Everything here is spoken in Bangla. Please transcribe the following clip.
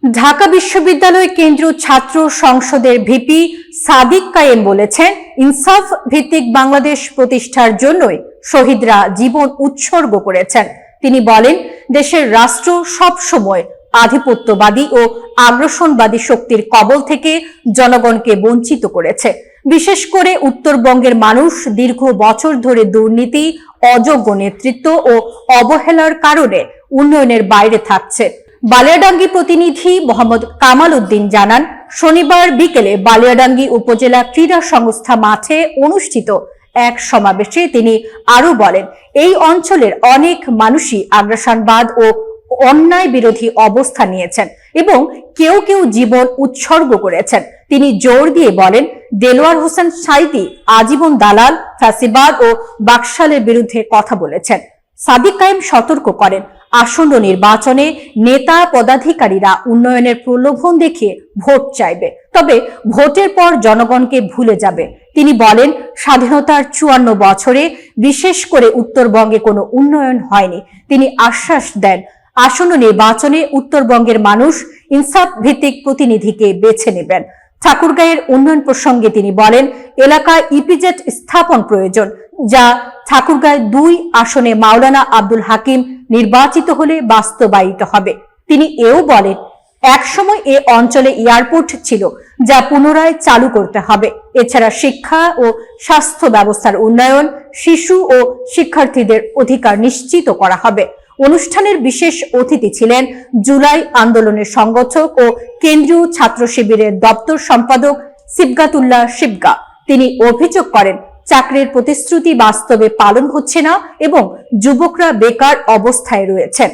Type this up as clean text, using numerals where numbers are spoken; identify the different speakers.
Speaker 1: ঢাকা বিশ্ববিদ্যালয় কেন্দ্রীয় ছাত্র সংসদের ভিপি সাদিক কায়েম বলেছেন, ইনসাফ ভিত্তিক বাংলাদেশ প্রতিষ্ঠার জন্যই শহীদরা জীবন উৎসর্গ করেছেন। তিনি বলেন, দেশের রাষ্ট্র সবসময় আধিপত্যবাদী ও আগ্রাসনবাদী শক্তির কবল থেকে জনগণকে বঞ্চিত করেছে। বিশেষ করে উত্তরবঙ্গের মানুষ দীর্ঘ বছর ধরে দুর্নীতি, অযোগ্য নেতৃত্ব ও অবহেলার কারণে উন্নয়নের বাইরে থাকছে। বালিয়াডাঙ্গি প্রতিনিধি মোহাম্মদ কামাল উদ্দিন জানান, শনিবার বিকেলে বালিয়াডাঙ্গি উপজেলা ক্রীড়া সংস্থা মাঠে অনুষ্ঠিত এক সমাবেশে তিনি আরো বলেন, এই অঞ্চলের অনেক মানুষই আগ্রাসনবাদ ও অন্যায় বিরোধী অবস্থান নিয়েছেন এবং কেউ কেউ জীবন উৎসর্গ করেছেন। তিনি জোর দিয়ে বলেন, দেলোয়ার হোসেন সাঈদী আজীবন দালাল, ফ্যাসিবাদ ও বাকশালের বিরুদ্ধে কথা বলেছেন। সাদিক কায়েম সতর্ক করেন, আসন্ন নির্বাচনে নেতা পদাধিকারীরা উন্নয়নের প্রলোভন দেখিয়ে ভোট চাইবে, তবে ভোটের পর জনগণকে ভুলে যাবে। তিনি বলেন, স্বাধীনতার 54 বছরে বিশেষ করে উত্তরবঙ্গে কোনো উন্নয়ন হয়নি। তিনি আশ্বাস দেন, আসন্ন নির্বাচনে উত্তরবঙ্গের মানুষ ইনসাফ ভিত্তিক প্রতিনিধিকে বেছে নেবেন। ঠাকুরগাঁয়ের উন্নয়ন প্রসঙ্গে তিনি বলেন, এলাকায় ইপিজেড স্থাপন প্রয়োজন, যা ঠাকুরগাঁয় 2 আসনে মাওলানা আব্দুল হাকিম নির্বাচিত হলে বাস্তবায়িত হবে। তিনি এও বলেন, একসময় এ অঞ্চলে এয়ারপোর্ট ছিল, যা পুনরায় চালু করতে হবে। এছাড়া শিক্ষা ও স্বাস্থ্য ব্যবস্থার উন্নয়ন, শিশু ও শিক্ষার্থীদের অধিকার নিশ্চিত করা হবে। অনুষ্ঠানের বিশেষ অতিথি ছিলেন জুলাই আন্দোলনের সংগঠক ও কেন্দ্রীয় ছাত্র শিবিরের দপ্তর সম্পাদক সিবগাতুল্লাহ শিবগা। তিনি অভিযোগ করেন, চাকরির প্রতিশ্রুতি বাস্তবে পালন হচ্ছে না এবং যুবকরা বেকার অবস্থায় রয়েছেন।